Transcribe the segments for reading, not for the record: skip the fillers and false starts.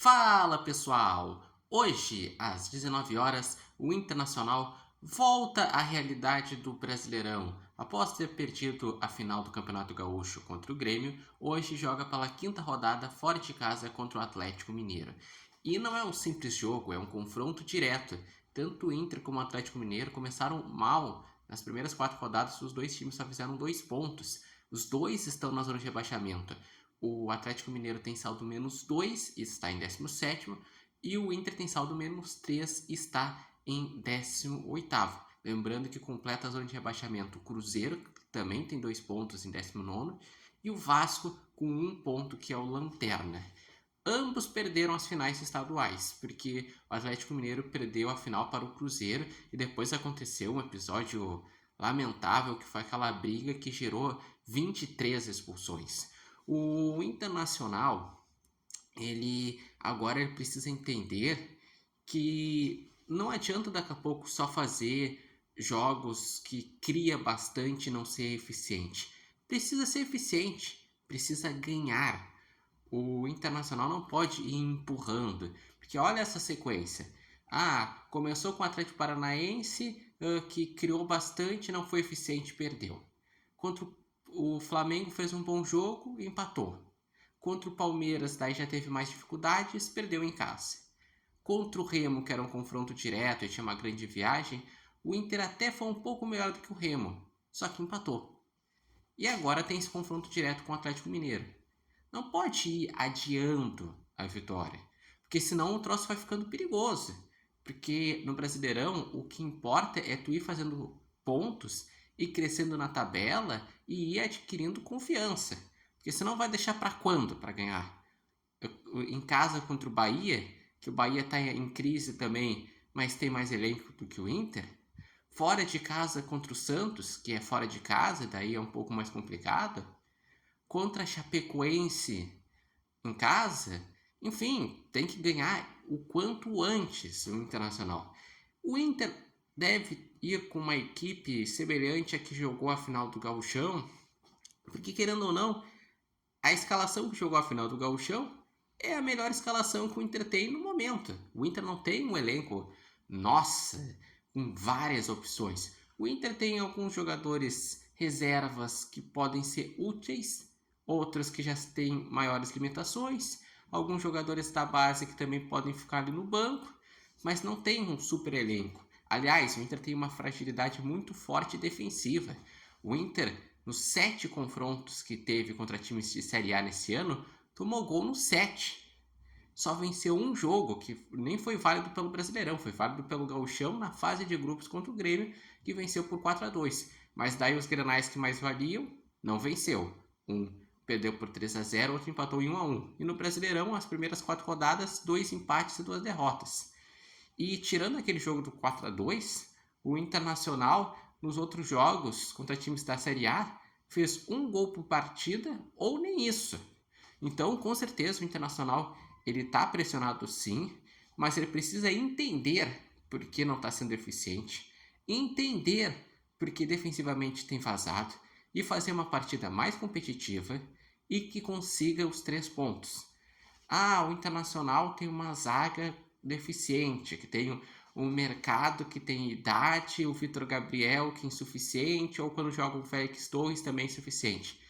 Fala pessoal! Hoje, às 19 horas, o Internacional volta à realidade do Brasileirão. Após ter perdido a final do Campeonato Gaúcho contra o Grêmio, hoje joga pela quinta rodada fora de casa contra o Atlético Mineiro. E não é um simples jogo, é um confronto direto. Tanto o Inter como o Atlético Mineiro começaram mal. Nas primeiras 4 rodadas, os dois times só fizeram 2 pontos. Os dois estão na zona de rebaixamento. O Atlético Mineiro tem saldo -2 e está em 17º, e o Inter tem saldo -3 e está em 18º. Lembrando que completa a zona de rebaixamento o Cruzeiro, que também tem 2 pontos em 19º, e o Vasco com 1 ponto, que é o Lanterna. Ambos perderam as finais estaduais, porque o Atlético Mineiro perdeu a final para o Cruzeiro e depois aconteceu um episódio lamentável, que foi aquela briga que gerou 23 expulsões. O Internacional, ele agora ele precisa entender que não adianta daqui a pouco só fazer jogos que cria bastante e não ser eficiente. Precisa ser eficiente, precisa ganhar. O Internacional não pode ir empurrando, porque olha essa sequência. Começou com o Atlético Paranaense, que criou bastante, não foi eficiente, perdeu. Contra o Flamengo fez um bom jogo e empatou. Contra o Palmeiras, daí já teve mais dificuldades, perdeu em casa. Contra o Remo, que era um confronto direto e tinha uma grande viagem, o Inter até foi um pouco melhor do que o Remo, só que empatou. E agora tem esse confronto direto com o Atlético Mineiro. Não pode ir adiando a vitória, porque senão o troço vai ficando perigoso. Porque no Brasileirão o que importa é tu ir fazendo pontos e crescendo na tabela e ir adquirindo confiança. Porque senão vai deixar para quando para ganhar? Em casa contra o Bahia, que o Bahia está em crise também, mas tem mais elenco do que o Inter. Fora de casa contra o Santos, que é fora de casa, daí é um pouco mais complicado. Contra a Chapecoense em casa, enfim, tem que ganhar o quanto antes o Internacional. O Inter deve ir com uma equipe semelhante a que jogou a final do Gauchão, porque querendo ou não, a escalação que jogou a final do Gauchão é a melhor escalação que o Inter tem no momento. O Inter não tem um elenco, nossa, com várias opções. O Inter tem alguns jogadores reservas que podem ser úteis, outros que já têm maiores limitações, alguns jogadores da base que também podem ficar ali no banco, mas não tem um super elenco. Aliás, o Inter tem uma fragilidade muito forte defensiva. O Inter, nos 7 confrontos que teve contra times de Série A nesse ano, tomou gol nos 7. Só venceu um jogo, que nem foi válido pelo Brasileirão, foi válido pelo Gauchão na fase de grupos contra o Grêmio, que venceu por 4-2. Mas daí os grenais que mais valiam, não venceu. Um perdeu por 3-0, outro empatou em 1-1. E no Brasileirão, as primeiras 4 rodadas, 2 empates e 2 derrotas. E tirando aquele jogo do 4-2, o Internacional, nos outros jogos contra times da Série A, fez um gol por partida ou nem isso. Então, com certeza, o Internacional ele está pressionado sim, mas ele precisa entender por que não está sendo eficiente, entender por que defensivamente tem vazado e fazer uma partida mais competitiva e que consiga os 3 pontos. O Internacional tem uma zaga deficiente, que tem um mercado que tem idade, o Vitor Gabriel que é insuficiente, ou quando joga o Félix Torres também é insuficiente.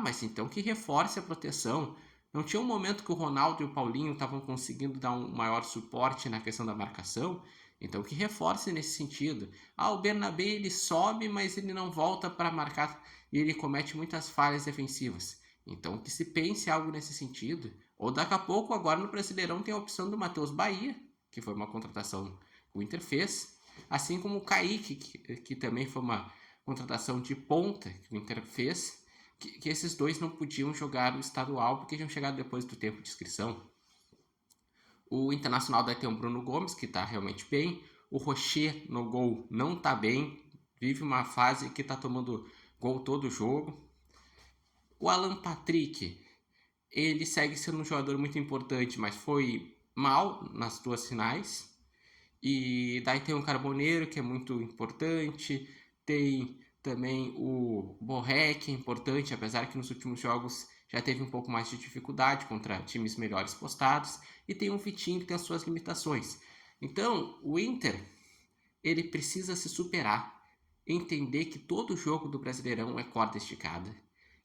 Mas então que reforce a proteção. Não tinha um momento que o Ronaldo e o Paulinho estavam conseguindo dar um maior suporte na questão da marcação? Então que reforce nesse sentido. O Bernabé ele sobe, mas ele não volta para marcar e ele comete muitas falhas defensivas. Então que se pense algo nesse sentido. Ou daqui a pouco, agora no Brasileirão, tem a opção do Matheus Bahia, que foi uma contratação que o Inter fez. Assim como o Kaique, que também foi uma contratação de ponta que o Inter fez. Que esses dois não podiam jogar o estadual porque tinham chegado depois do tempo de inscrição. O Internacional daí tem o Bruno Gomes, que está realmente bem. O Rocher no gol não está bem. Vive uma fase que está tomando gol todo jogo. O Alan Patrick, ele segue sendo um jogador muito importante, mas foi mal nas 2 finais. E daí tem o Carboneiro, que é muito importante. Tem também o Borré, que é importante, apesar que nos últimos jogos já teve um pouco mais de dificuldade contra times melhores postados, e tem um Vitinho que tem as suas limitações. Então, o Inter, ele precisa se superar, entender que todo jogo do Brasileirão é corda esticada,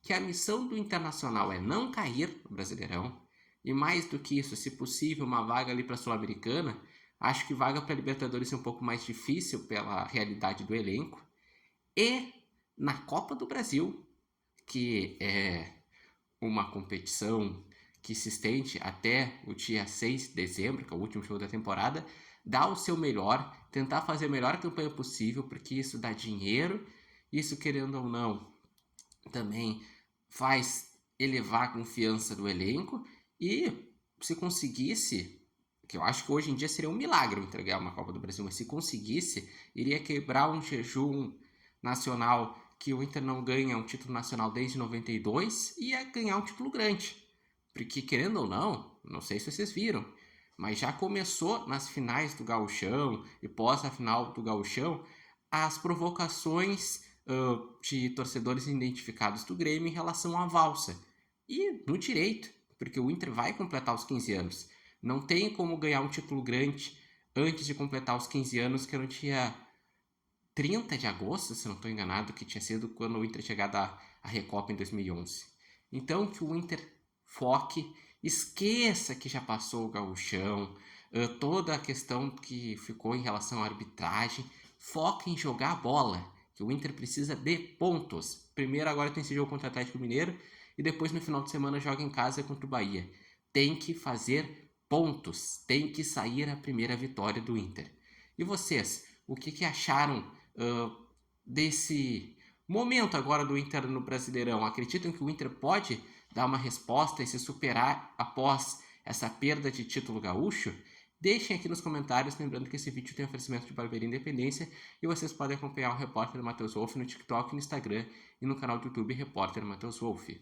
que a missão do Internacional é não cair no Brasileirão, e mais do que isso, se possível, uma vaga ali para a Sul-Americana. Acho que vaga para a Libertadores é um pouco mais difícil pela realidade do elenco. E na Copa do Brasil, que é uma competição que se estende até o dia 6 de dezembro, que é o último jogo da temporada, dar o seu melhor, tentar fazer a melhor campanha possível, porque isso dá dinheiro, isso, querendo ou não, também faz elevar a confiança do elenco, e se conseguisse, que eu acho que hoje em dia seria um milagre entregar uma Copa do Brasil, mas se conseguisse, iria quebrar um jejum nacional que o Inter não ganha um título nacional desde 92 e ia ganhar um título grande. Porque, querendo ou não sei se vocês viram, mas já começou nas finais do Gauchão e pós a final do Gauchão as provocações de torcedores identificados do Grêmio em relação à valsa. E no direito, porque o Inter vai completar os 15 anos. Não tem como ganhar um título grande antes de completar os 15 anos, que era no dia 30 de agosto, se não estou enganado, que tinha sido quando o Inter chegado à Recopa em 2011. Então, que o Inter foque, esqueça que já passou o Gauchão, toda a questão que ficou em relação à arbitragem, foque em jogar a bola, que o Inter precisa de pontos. Primeiro agora tem esse jogo contra o Atlético Mineiro e depois no final de semana joga em casa contra o Bahia. Tem que fazer pontos, tem que sair a primeira vitória do Inter. E vocês, o que acharam desse momento agora do Inter no Brasileirão? Acreditam que o Inter pode dar uma resposta e se superar após essa perda de título gaúcho? Deixem aqui nos comentários, lembrando que esse vídeo tem oferecimento de Barbearia Independência e vocês podem acompanhar o Repórter Matheus Wolff no TikTok, no Instagram e no canal do YouTube Repórter Matheus Wolff.